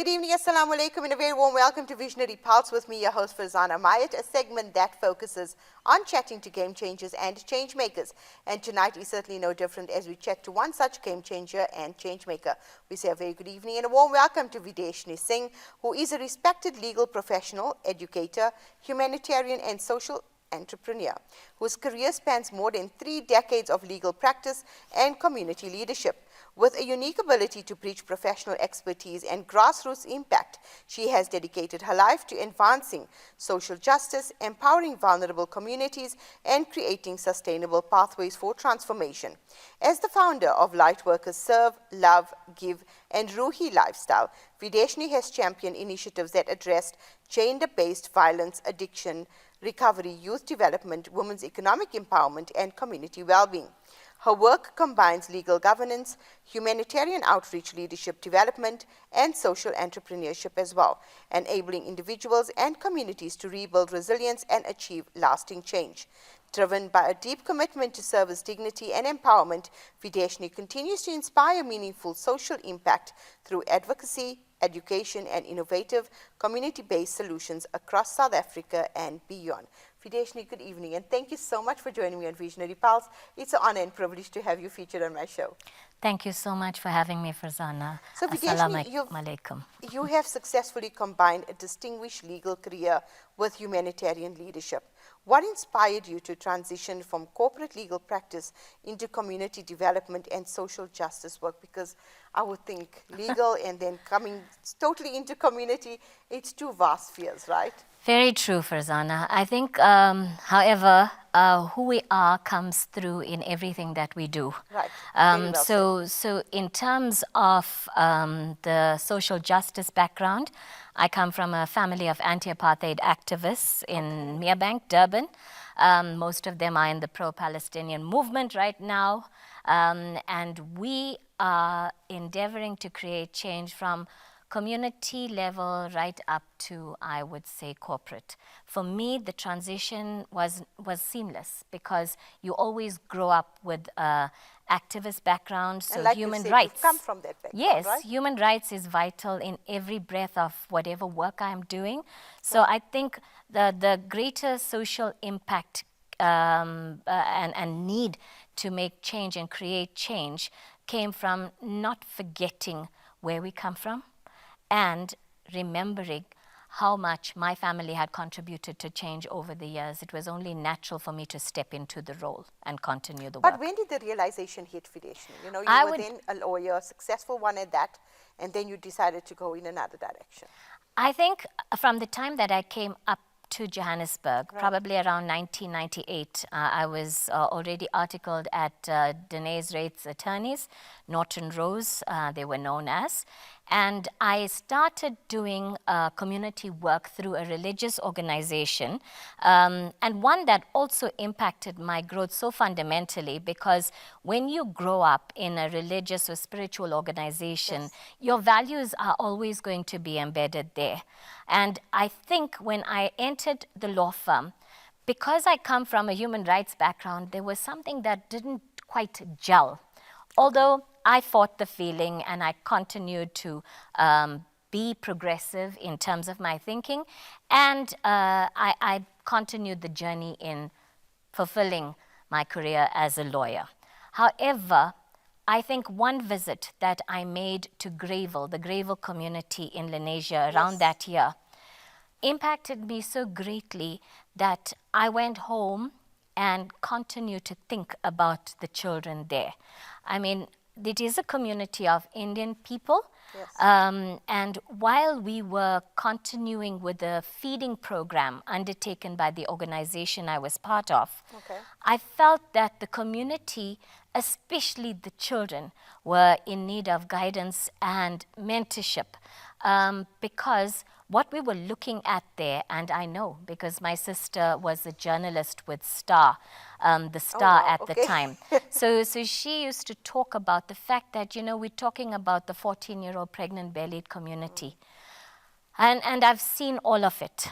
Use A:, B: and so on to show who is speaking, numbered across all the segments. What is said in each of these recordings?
A: Good evening, assalamu alaikum, and a very warm welcome to Visionary Pulse with me, your host Farzana Mayet, a segment that focuses on chatting to game changers and change makers. And tonight is certainly no different as we chat to one such game changer and change maker. We say a very good evening and a warm welcome to Videshni Singh, who is a respected legal professional, educator, humanitarian and social entrepreneur, whose career spans more than 3 decades of legal practice and community leadership. With a unique ability to preach professional expertise and grassroots impact, she has dedicated her life to advancing social justice, empowering vulnerable communities, and creating sustainable pathways for transformation. As the founder of Lightworkers Serve, Love, Give, and Ruhi Lifestyle, Videshni has championed initiatives that addressed gender-based violence, addiction, recovery, youth development, women's economic empowerment, and community well-being. Her work combines legal governance, humanitarian outreach, leadership development, and social entrepreneurship as well, enabling individuals and communities to rebuild resilience and achieve lasting change. Driven by a deep commitment to service, dignity, and empowerment, Videshni continues to inspire meaningful social impact through advocacy, education, and innovative community-based solutions across South Africa and beyond. Videshni, good evening, and thank you so much for joining me on Visionary Pulse. It's an honor and privilege to have you featured on my show.
B: Thank you so much for having me, Farzana.
A: So, Videshni, you have successfully combined a distinguished legal career with humanitarian leadership. What inspired you to transition from corporate legal practice into community development and social justice work? Because I would think legal and then coming totally into community, it's two vast spheres, right?
B: Very true, Farzana. I think, however, who we are comes through in everything that we do.
A: Right.
B: So in terms of the social justice background, I come from a family of anti-apartheid activists in Merebank, Durban. Most of them are in the pro-Palestinian movement right now. And we are endeavoring to create change from community level right up to, I would say, corporate. For me, the transition was seamless because you always grow up with activist background, so
A: like
B: human
A: you said,
B: rights.
A: You come from that background,
B: yes,
A: right?
B: Human rights is vital in every breath of whatever work I'm doing. So I think the greater social impact and need to make change and create change came from not forgetting where we come from and remembering how much my family had contributed to change over the years. It was only natural for me to step into the role and continue the work.
A: But when did the realization hit, Videshni? You know, you were then a lawyer, a successful one at that, and then you decided to go in another direction.
B: I think from the time that I came up to Johannesburg, probably around 1998, I was already articled at Dene's Rates Attorneys, Norton Rose, they were known as. And I started doing community work through a religious organization, and one that also impacted my growth so fundamentally, because when you grow up in a religious or spiritual organization, your values are always going to be embedded there. And I think when I entered the law firm, because I come from a human rights background, there was something that didn't quite gel. Although I fought the feeling and I continued to be progressive in terms of my thinking, and I continued the journey in fulfilling my career as a lawyer. However, I think one visit that I made to Greyville, the Greyville community in Lenasia around that year, impacted me so greatly that I went home and continue to think about the children there. I mean, it is a community of Indian people. And while we were continuing with the feeding program undertaken by the organization I was part of, I felt that the community, especially the children, were in need of guidance and mentorship, because what we were looking at there, and I know because my sister was a journalist with Star, the Star at the time. So she used to talk about the fact that, you know, we're talking about the 14-year-old pregnant bellied community. And I've seen all of it.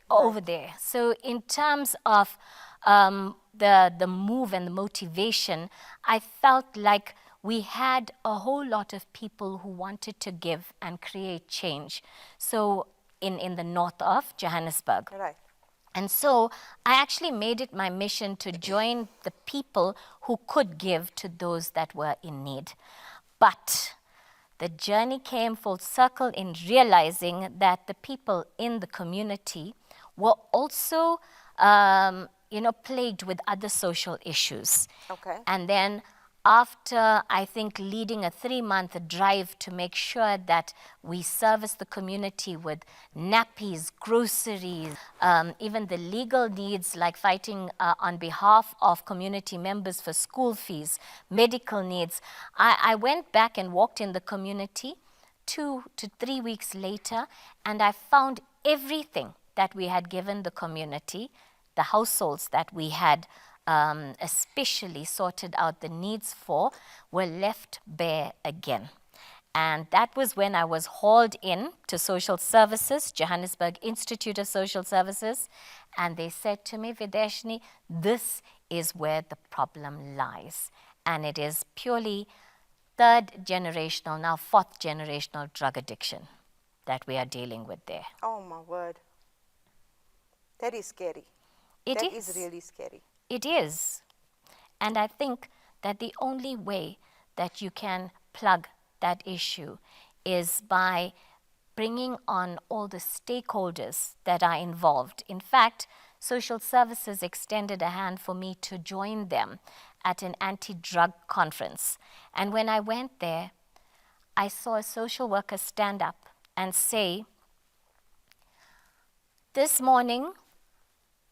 B: Over there. So in terms of the move and the motivation, I felt like we had a whole lot of people who wanted to give and create change. So in the north of Johannesburg.
A: Right.
B: And so I actually made it my mission to join the people who could give to those that were in need. But the journey came full circle in realizing that the people in the community were also, plagued with other social issues.
A: Okay.
B: And then after, I think, leading a 3-month drive to make sure that we service the community with nappies, groceries, even the legal needs like fighting on behalf of community members for school fees, medical needs, I went back and walked in the community 2 to 3 weeks later, and I found everything that we had given the community, the households that we had especially sorted out the needs for, were left bare again. And that was when I was hauled in to social services, Johannesburg Institute of Social Services, and they said to me, Videshni, this is where the problem lies. And it is purely 3rd generational, now 4th generational drug addiction that we are dealing with there.
A: Oh my word. That is scary.
B: It
A: That
B: is.
A: is really scary.
B: It is. And I think that the only way that you can plug that issue is by bringing on all the stakeholders that are involved. In fact, social services extended a hand for me to join them at an anti-drug conference. And when I went there, I saw a social worker stand up and say, this morning,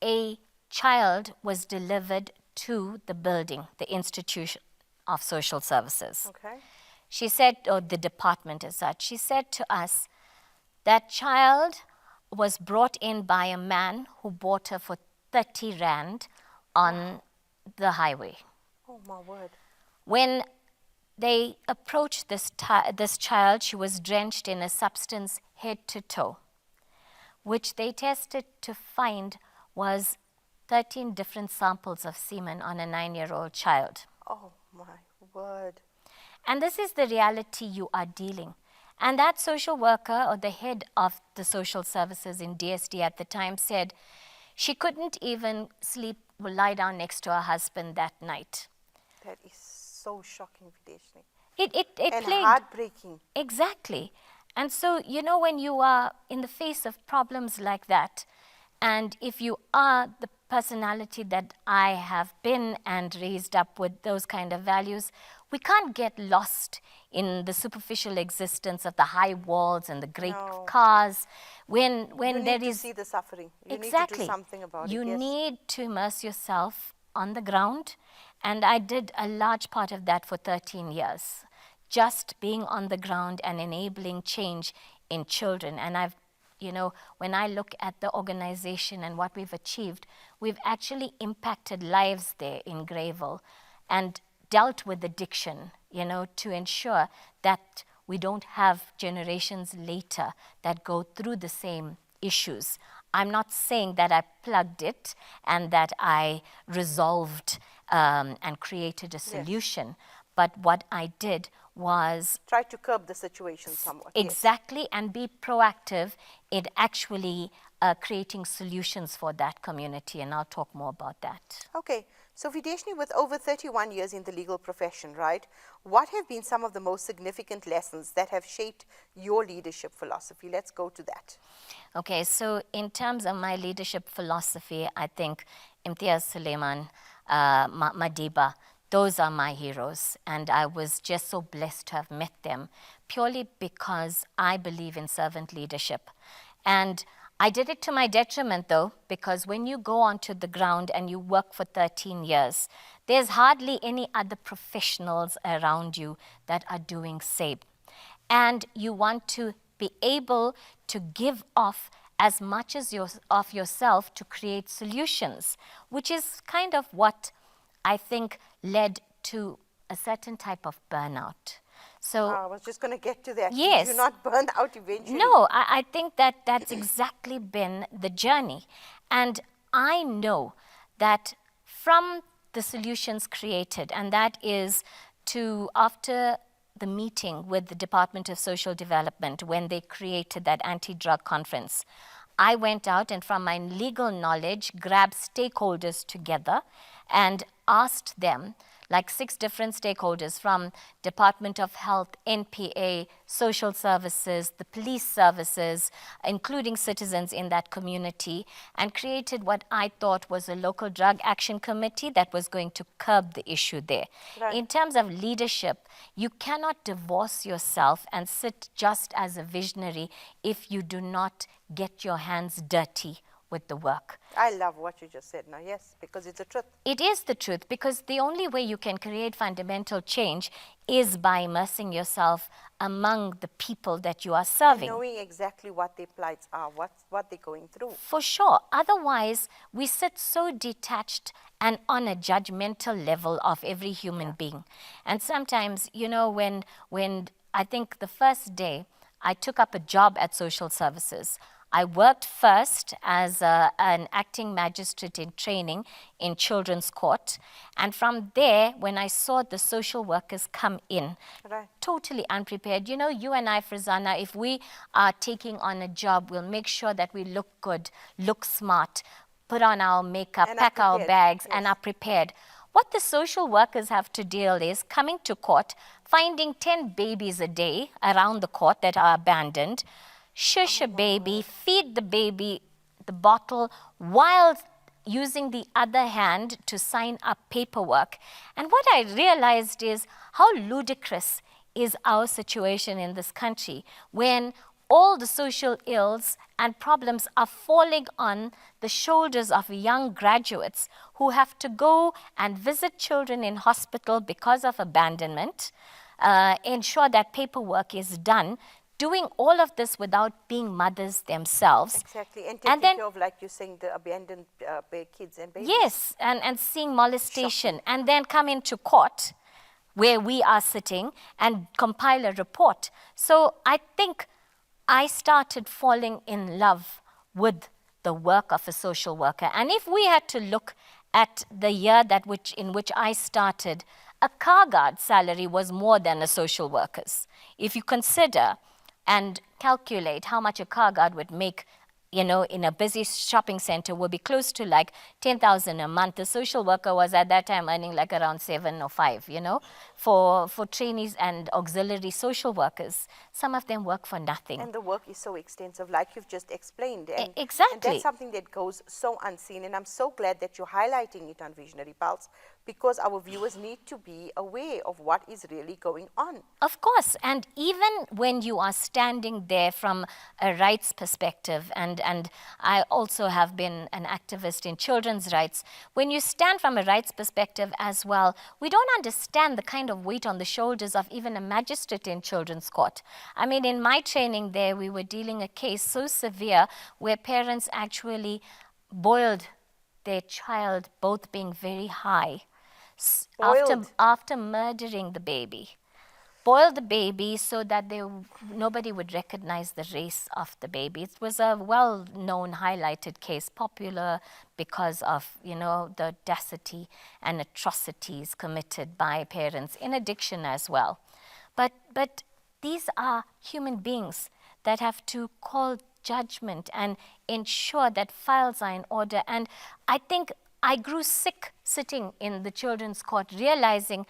B: a child was delivered to the building, the institution of social services.
A: Okay.
B: She said, or the department as such, she said to us, that child was brought in by a man who bought her for 30 rand on the highway.
A: Oh my word.
B: When they approached this child, she was drenched in a substance head to toe, which they tested to find was 13 different samples of semen on a 9-year-old child.
A: Oh my word.
B: And this is the reality you are dealing. And that social worker, or the head of the social services in DSD at the time, said she couldn't even sleep or lie down next to her husband that night.
A: That is so shocking, Videshni.
B: It
A: And
B: plagued.
A: heartbreaking.
B: Exactly. And so, when you are in the face of problems like that, and if you are the personality that I have been and raised up with those kind of values, we can't get lost in the superficial existence of the high walls and the great cars. When
A: you
B: there
A: need
B: is
A: to see the suffering. You
B: exactly,
A: need to do something about
B: you
A: it. Yes.
B: need to immerse yourself on the ground, and I did a large part of that for 13 years, just being on the ground and enabling change in children. And I've when I look at the organization and what we've achieved, we've actually impacted lives there in Greyville and dealt with addiction, to ensure that we don't have generations later that go through the same issues. I'm not saying that I plugged it and that I resolved and created a solution, but what I did was
A: try to curb the situation somewhat.
B: Exactly, yes. And be proactive in actually creating solutions for that community, and I'll talk more about that.
A: Okay, so Videshni, with over 31 years in the legal profession, right, what have been some of the most significant lessons that have shaped your leadership philosophy? Let's go to that.
B: Okay, so in terms of my leadership philosophy, I think Imtiaz Suleiman, Madiba, those are my heroes, and I was just so blessed to have met them purely because I believe in servant leadership. And I did it to my detriment, though, because when you go onto the ground and you work for 13 years, there's hardly any other professionals around you that are doing same. And you want to be able to give off as much as of yourself to create solutions, which is kind of what I think led to a certain type of burnout. So
A: I was just going to get to that.
B: Yes.
A: Did you not burn out eventually?
B: No, I think that that's exactly been the journey. And I know that from the solutions created, and that is to, after the meeting with the Department of Social Development when they created that anti-drug conference, I went out and from my legal knowledge grabbed stakeholders together and asked them, like 6 different stakeholders from Department of Health, NPA, social services, the police services, including citizens in that community, and created what I thought was a local drug action committee that was going to curb the issue there.
A: Right.
B: In terms of leadership, you cannot divorce yourself and sit just as a visionary if you do not get your hands dirty with the work.
A: I love what you just said now, yes, because it's the truth.
B: It is the truth, because the only way you can create fundamental change is by immersing yourself among the people that you are serving.
A: Knowing exactly what their plights are, what they're going through.
B: For sure. Otherwise, we sit so detached and on a judgmental level of every human being. And sometimes, you know, when I think the first day I took up a job at social services, I worked first as an acting magistrate in training in children's court. And from there, when I saw the social workers come in,
A: Right.
B: totally unprepared. You know, you and I, Farzana, if we are taking on a job, we'll make sure that we look good, look smart, put on our makeup,
A: And
B: pack our
A: prepared,
B: bags,
A: yes.
B: and are prepared. What the social workers have to deal is coming to court, finding 10 babies a day around the court that are abandoned, shush a baby, feed the baby the bottle, while using the other hand to sign up paperwork. And what I realized is how ludicrous is our situation in this country when all the social ills and problems are falling on the shoulders of young graduates who have to go and visit children in hospital because of abandonment, ensure that paperwork is done, doing all of this without being mothers themselves.
A: Exactly, and taking
B: then,
A: care of, like you're saying, the abandoned kids and babies.
B: yes, and seeing molestation, and then come into court where we are sitting and compile a report. So I think I started falling in love with the work of a social worker. And if we had to look at the year in which I started, a car guard salary was more than a social worker's. If you consider and calculate how much a car guard would make, you know, in a busy shopping center, would be close to like 10,000 a month. The social worker was at that time earning like around 7 or 5, you know, for trainees and auxiliary social workers. Some of them work for nothing.
A: And the work is so extensive, like you've just explained. And,
B: exactly.
A: And that's something that goes so unseen. And I'm so glad that you're highlighting it on Visionary Pulse, because our viewers need to be aware of what is really going on.
B: Of course. And even when you are standing there from a rights perspective, and I also have been an activist in children's rights, when you stand from a rights perspective as well, we don't understand the kind of weight on the shoulders of even a magistrate in children's court. I mean, in my training there, we were dealing a case so severe where parents actually boiled their child, both being very high, after murdering the baby. Boiled the baby so that nobody would recognize the race of the baby. It was a well-known, highlighted case, popular because of, you know, the audacity and atrocities committed by parents in addiction as well. But these are human beings that have to call judgment and ensure that files are in order. And I think I grew sick sitting in the children's court, realizing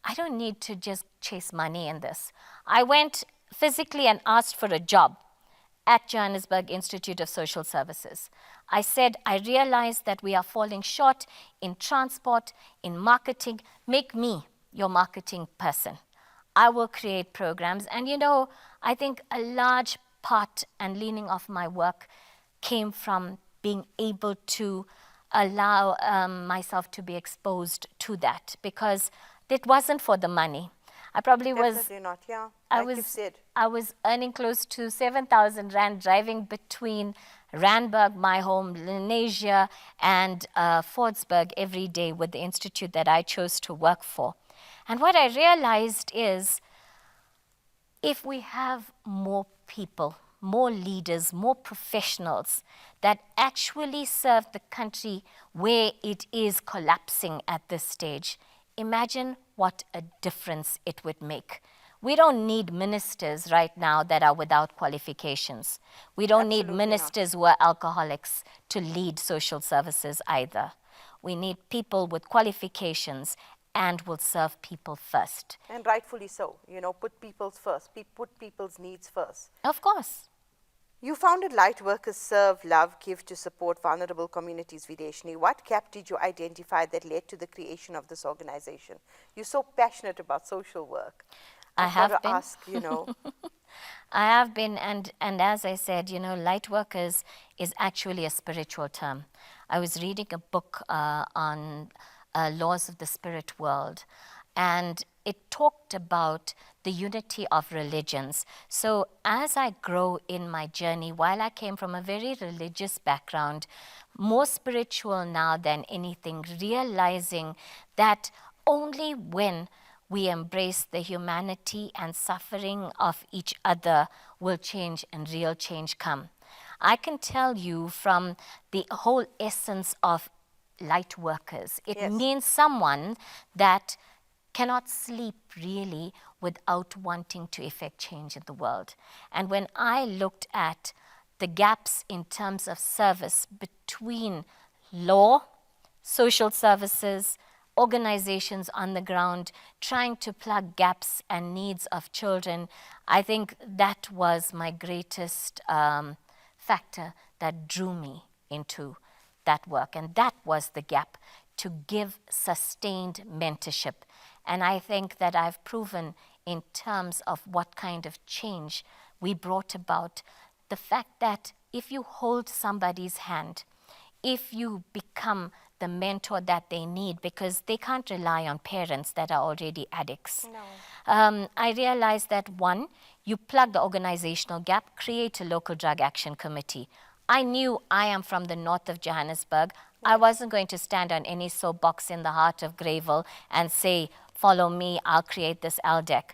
B: I don't need to just chase money in this. I went physically and asked for a job at Johannesburg Institute of Social Services. I said, I realize that we are falling short in transport, in marketing. Make me your marketing person. I will create programs. And you know, I think a large part and leaning of my work came from being able to allow myself to be exposed to that, because it wasn't for the money. I probably
A: Definitely not, yeah. Like you said.
B: I was earning close to 7,000 Rand driving between Randburg, my home, Lenasia, and Fordsburg every day with the institute that I chose to work for. And what I realized is, if we have more people, more leaders, more professionals that actually serve the country where it is collapsing at this stage, imagine what a difference it would make. We don't need ministers right now that are without qualifications. We don't need
A: Absolutely
B: ministers who are alcoholics to lead social services either. We need people with qualifications and will serve people first.
A: And rightfully so, put people's first, put people's needs first.
B: Of course.
A: You founded Lightworkers Serve, Love, Give to support vulnerable communities, Videshni. What gap did you identify that led to the creation of this organization? You're so passionate about social work.
B: I have
A: got to
B: been.
A: ask,
B: I have been, and as I said, Lightworkers is actually a spiritual term. I was reading a book on laws of the spirit world, and it talked about the unity of religions. So as I grow in my journey, while I came from a very religious background, more spiritual now than anything, realizing that only when we embrace the humanity and suffering of each other will change and real change come. I can tell you from the whole essence of light workers, it
A: Yes.
B: means someone that cannot sleep really without wanting to effect change in the world. And when I looked at the gaps in terms of service between law, social services, organizations on the ground, trying to plug gaps and needs of children, I think that was my greatest factor that drew me into that work. And that was the gap, to give sustained mentorship. And I think that I've proven in terms of what kind of change we brought about, the fact that if you hold somebody's hand, if you become the mentor that they need, because they can't rely on parents that are already addicts.
A: No.
B: I realized that one, you plug the organizational gap, create a local drug action committee. I knew I am from the north of Johannesburg. I wasn't going to stand on any soapbox in the heart of Greyville and say, follow me, I'll create this LDEC.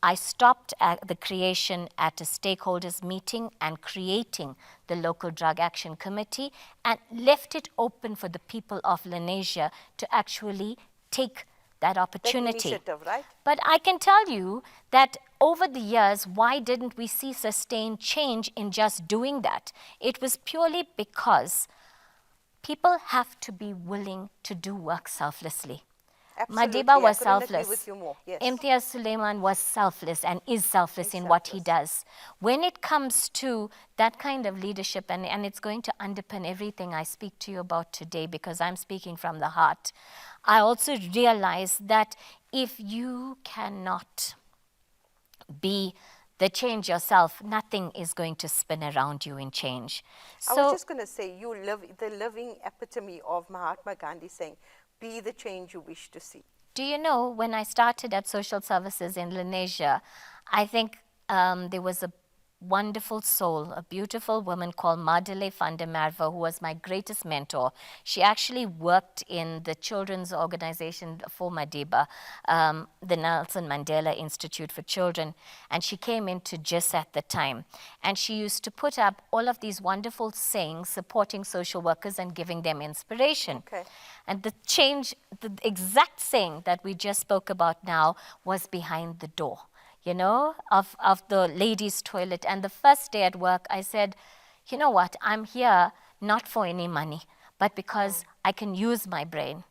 B: I stopped at the creation at a stakeholders meeting and creating the local drug action committee, and left it open for the people of Lenasia to actually take that opportunity.
A: Initiative, right?
B: But I can tell you that over the years, why didn't we see sustained change in just doing that? It was purely because people have to be willing to do work selflessly.
A: Absolutely.
B: Madiba was
A: I couldn't agree
B: selfless.
A: with you more. Yes.
B: Imtiaz Suleiman was selfless and is selfless in what he does. When it comes to that kind of leadership, and it's going to underpin everything I speak to you about today, because I'm speaking from the heart, I also realize that if you cannot be the change yourself, nothing is going to spin around you in change.
A: I was just going to say, you live the living epitome of Mahatma Gandhi saying, be the change you wish to see.
B: Do you know, when I started at social services in Lenasia, I think there was a wonderful soul, a beautiful woman called Madele van der Merwe, who was my greatest mentor. She actually worked in the children's organization for Madiba, the Nelson Mandela Institute for Children, and she came into GIS at the time. And she used to put up all of these wonderful sayings supporting social workers and giving them inspiration.
A: Okay.
B: And the change, the exact saying that we just spoke about now, was behind the door, you know, of the ladies' toilet. And the first day at work, I said, you know what, I'm here not for any money, but because I can use my brain.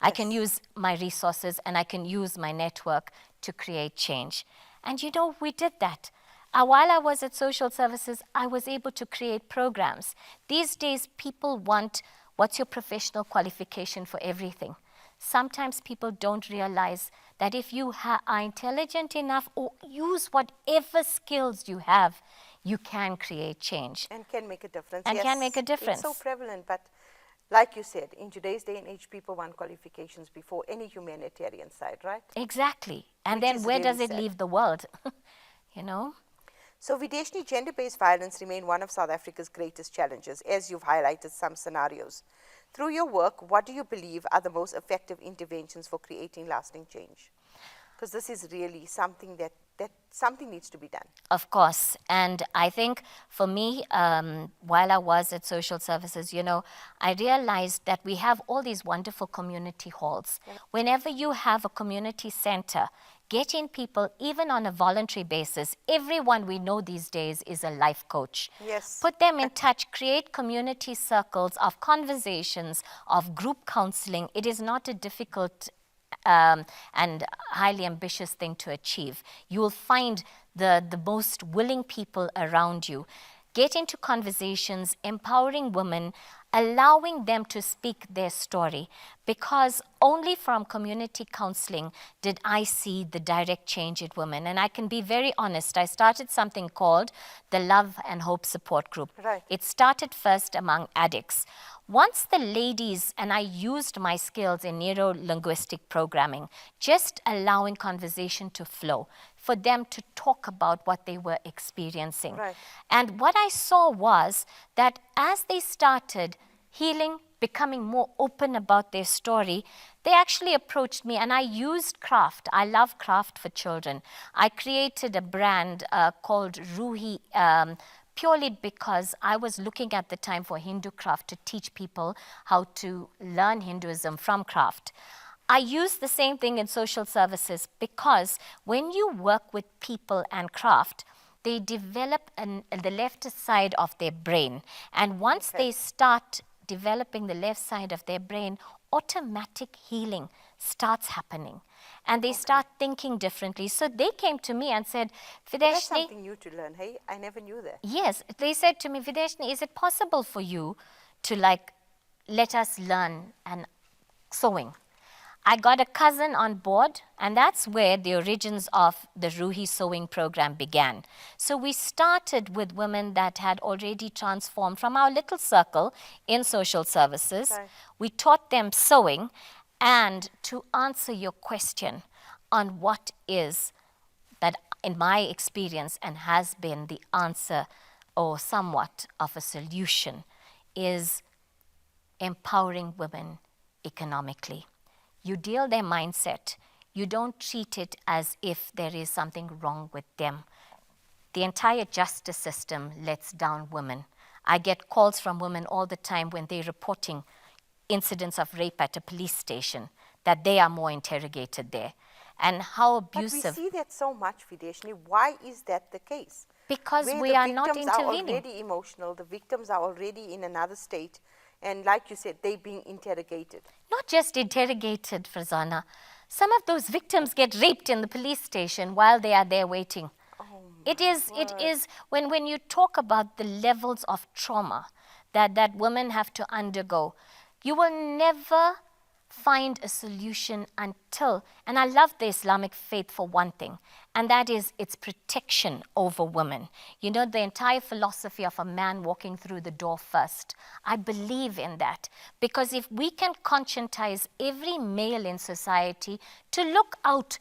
B: I can use my resources, and I can use my network to create change. And you know, we did that. While I was at social services, I was able to create programs. These days, people want, what's your professional qualification for everything? Sometimes people don't realize that if you are intelligent enough, or use whatever skills you have, you can create change.
A: And can make a difference.
B: And can make a difference.
A: It's so prevalent, but like you said, in today's day and age, people want qualifications before any humanitarian side, right?
B: Exactly. And
A: Which
B: then
A: is
B: where
A: really
B: does it
A: sad.
B: leave the world? You know?
A: So, Videshni, gender-based violence remain one of South Africa's greatest challenges, as you've highlighted some scenarios. Through your work, what do you believe are the most effective interventions for creating lasting change? Because this is really something that that something needs to be done.
B: Of course. And I think for me, while I was at social services, I realized that we have all these wonderful community halls. Yeah. Whenever you have a community center, getting people, even on a voluntary basis, everyone we know these days is a life coach.
A: Yes.
B: Put them in touch, create community circles of conversations, of group counseling. It is not a difficult and highly ambitious thing to achieve. You will find the most willing people around you. Get into conversations, empowering women, allowing them to speak their story, because only from community counseling did I see the direct change in women. And I can be very honest, I started something called the Love and Hope Support Group.
A: Right.
B: It started first among addicts. Once the ladies, and I used my skills in neuro-linguistic programming, just allowing conversation to flow, for them to talk about what they were experiencing.
A: Right.
B: And what I saw was that as they started healing, becoming more open about their story, they actually approached me, and I used craft. I love craft for children. I created a brand called Ruhi, purely because I was looking at the time for Hindu craft to teach people how to learn Hinduism from craft. I use the same thing in social services, because when you work with people and craft, they develop the left side of their brain. And once they start developing the left side of their brain, automatic healing starts happening. And they start thinking differently. So they came to me and said, Videshni...
A: That's something new to learn, hey? I never knew that.
B: Yes. They said to me, Videshni, is it possible for you to let us learn sewing? I got a cousin on board, and that's where the origins of the Ruhi sewing program began. So we started with women that had already transformed from our little circle in social services.
A: Right.
B: We taught them sewing, and to answer your question on what is that, in my experience, and has been the answer or somewhat of a solution, is empowering women economically. You deal their mindset. You don't treat it as if there is something wrong with them. The entire justice system lets down women. I get calls from women all the time when they're reporting incidents of rape at a police station, that they are more interrogated there. And how abusive...
A: But we see that so much, Videshni. Why is that the case?
B: Because
A: where
B: we are not intervening.
A: The victims are already emotional. The victims are already in another state. And like you said, they're being interrogated.
B: Not just interrogated, Farzana. Some of those victims get raped in the police station while they are there waiting.
A: Oh,
B: it is when you talk about the levels of trauma that women have to undergo, you will never find a solution until, and I love the Islamic faith for one thing, and that is its protection over women. You know, the entire philosophy of a man walking through the door first. I believe in that, because if we can conscientize every male in society to look out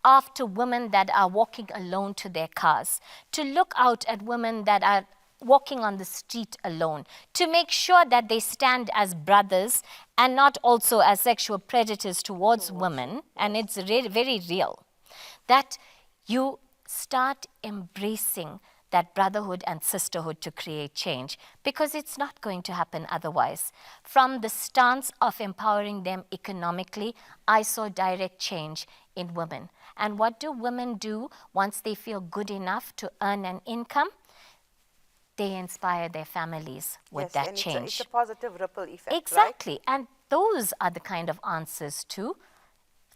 B: after women that are walking alone to their cars, to look out at women that are walking on the street alone, to make sure that they stand as brothers and not also as sexual predators towards women, and it's very real, that you start embracing that brotherhood and sisterhood to create change, because it's not going to happen otherwise. From the stance of empowering them economically, I saw direct change in women. And what do women do once they feel good enough to earn an income? They inspire their families with that change.
A: It's a positive ripple effect,
B: exactly.
A: Right?
B: And those are the kind of answers to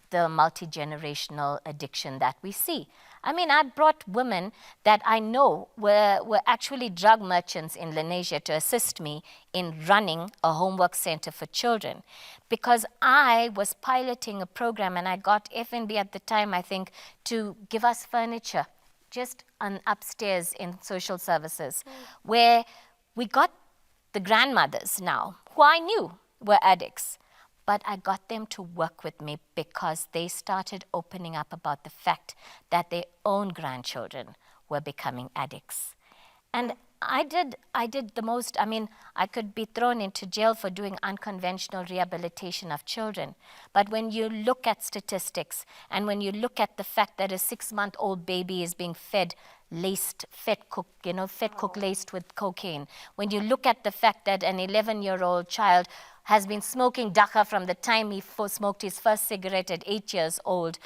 B: the multi-generational addiction that we see. I mean, I brought women that I know were actually drug merchants in Lenasia to assist me in running a homework center for children, because I was piloting a program, and I got FNB at the time, I think, to give us furniture just upstairs in social services, where we got the grandmothers now, who I knew were addicts, but I got them to work with me because they started opening up about the fact that their own grandchildren were becoming addicts. And I did the most. I mean, I could be thrown into jail for doing unconventional rehabilitation of children. But when you look at statistics and when you look at the fact that a 6-month-old baby is being fed cook laced with cocaine, when you look at the fact that an 11-year-old child has been smoking daka from the time he smoked his first cigarette at 8 years old,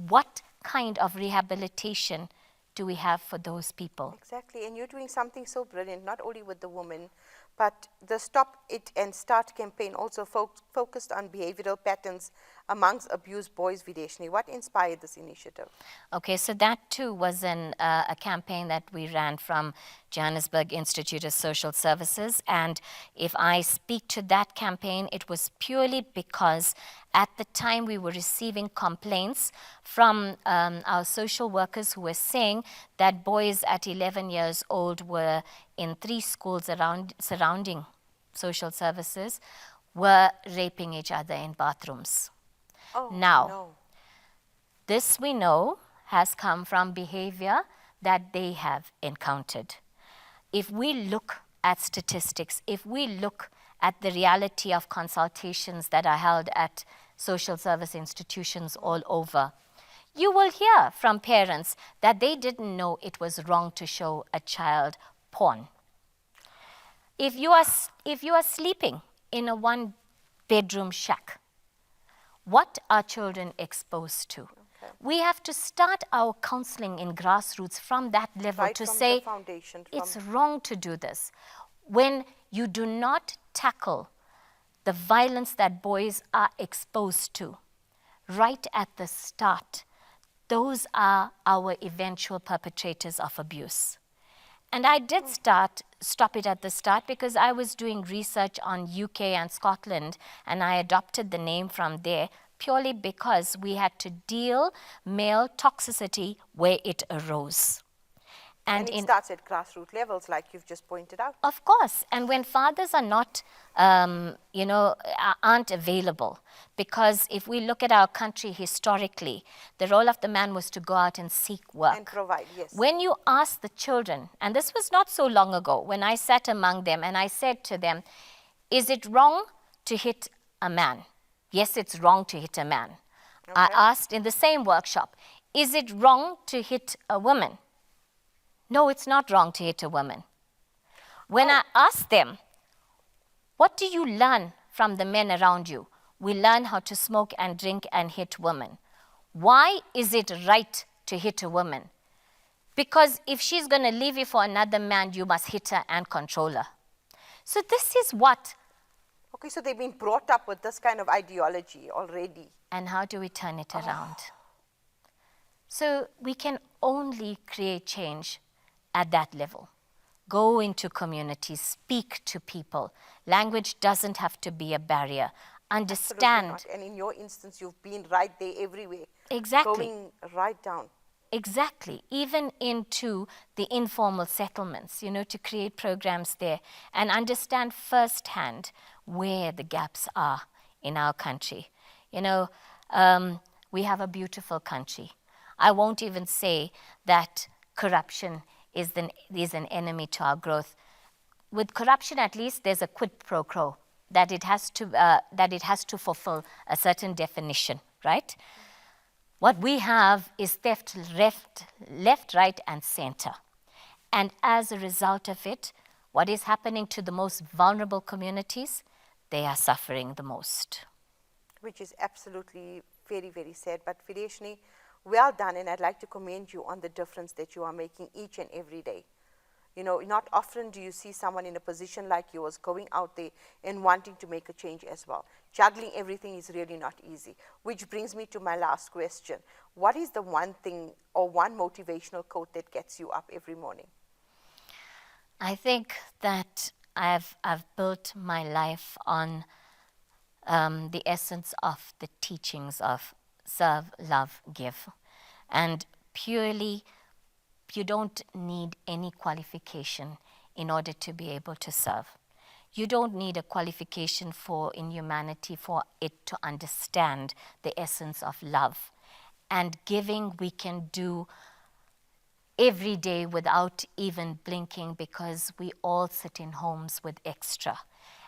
B: what kind of rehabilitation do we have for those people?
A: Exactly, and you're doing something so brilliant, not only with the women, but the Stop It and Start campaign also focused on behavioral patterns amongst abused boys, Videshni. What inspired this initiative?
B: Okay, so that too was a campaign that we ran from Johannesburg Institute of Social Services. And if I speak to that campaign, it was purely because at the time we were receiving complaints from our social workers who were saying that boys at 11 years old were in 3 schools surrounding social services were raping each other in bathrooms.
A: Oh,
B: Now,
A: no.
B: this we know has come from behavior that they have encountered. If we look at statistics, if we look at the reality of consultations that are held at social service institutions all over, you will hear from parents that they didn't know it was wrong to show a child porn. If you are sleeping in a 1-bedroom shack, what are children exposed to?
A: Okay.
B: We have to start our counseling in grassroots from that level
A: Right
B: to
A: from
B: say
A: the foundation.
B: it's wrong to do this. When you do not tackle the violence that boys are exposed to right at the start, those are our eventual perpetrators of abuse. And I did stop it at the start because I was doing research on UK and Scotland, and I adopted the name from there purely because we had to deal male toxicity where it arose.
A: And it starts at grassroots levels, like you've just pointed out.
B: Of course. And when fathers are not, aren't available, because if we look at our country historically, the role of the man was to go out and seek work.
A: And provide, yes.
B: When you ask the children, and this was not so long ago, when I sat among them and I said to them, is it wrong to hit a man? Yes, it's wrong to hit a man. Okay. I asked in the same workshop, is it wrong to hit a woman? No, it's not wrong to hit a woman. When I asked them, what do you learn from the men around you? We learn how to smoke and drink and hit women. Why is it right to hit a woman? Because if she's going to leave you for another man, you must hit her and control her. So this is what.
A: Okay, so they've been brought up with this kind of ideology already.
B: And how do we turn it around? So we can only create change at that level. Go into communities, speak to people. Language doesn't have to be a barrier. Understand.
A: And in your instance, you've been right there everywhere.
B: Exactly.
A: Going right down.
B: Exactly. Even into the informal settlements, to create programs there and understand firsthand where the gaps are in our country. We have a beautiful country. I won't even say that corruption is an enemy to our growth. With corruption, at least, there's a quid pro quo that it has to fulfill a certain definition, right? What we have is theft left, right, and center. And as a result of it, what is happening to the most vulnerable communities? They are suffering the most.
A: Which is absolutely very, very sad. But Videshni, well done, and I'd like to commend you on the difference that you are making each and every day. Not often do you see someone in a position like yours going out there and wanting to make a change as well. Juggling everything is really not easy, which brings me to my last question. What is the one thing or one motivational quote that gets you up every morning?
B: I think that I've built my life on the essence of the teachings of serve, love, give. And purely, you don't need any qualification in order to be able to serve. You don't need a qualification in humanity for it to understand the essence of love. And giving we can do every day without even blinking, because we all sit in homes with extra.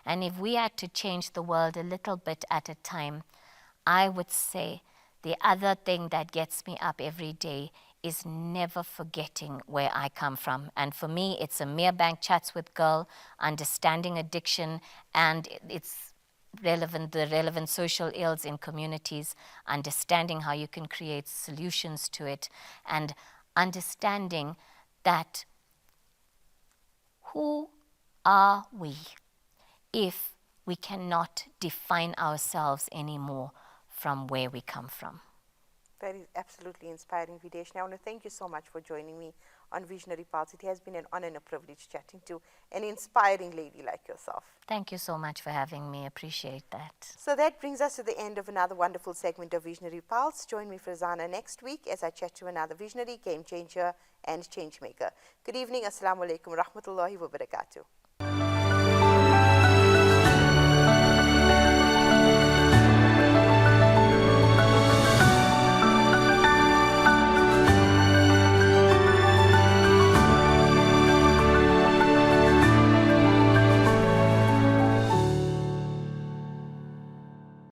B: And if we had to change the world a little bit at a time, I would say the other thing that gets me up every day is never forgetting where I come from. And for me, it's a Mere Bank Chats with Girl, understanding addiction and its the relevant social ills in communities, understanding how you can create solutions to it, and understanding that who are we if we cannot define ourselves anymore from where we come from.
A: That is absolutely inspiring, Videshni. I want to thank you so much for joining me on Visionary Pulse. It has been an honor and a privilege chatting to an inspiring lady like yourself.
B: Thank you so much for having me. Appreciate that.
A: So that brings us to the end of another wonderful segment of Visionary Pulse. Join me, Farzana, next week as I chat to another visionary, game changer, and change maker. Good evening. Assalamu alaikum wa rahmatullahi wa barakatuh.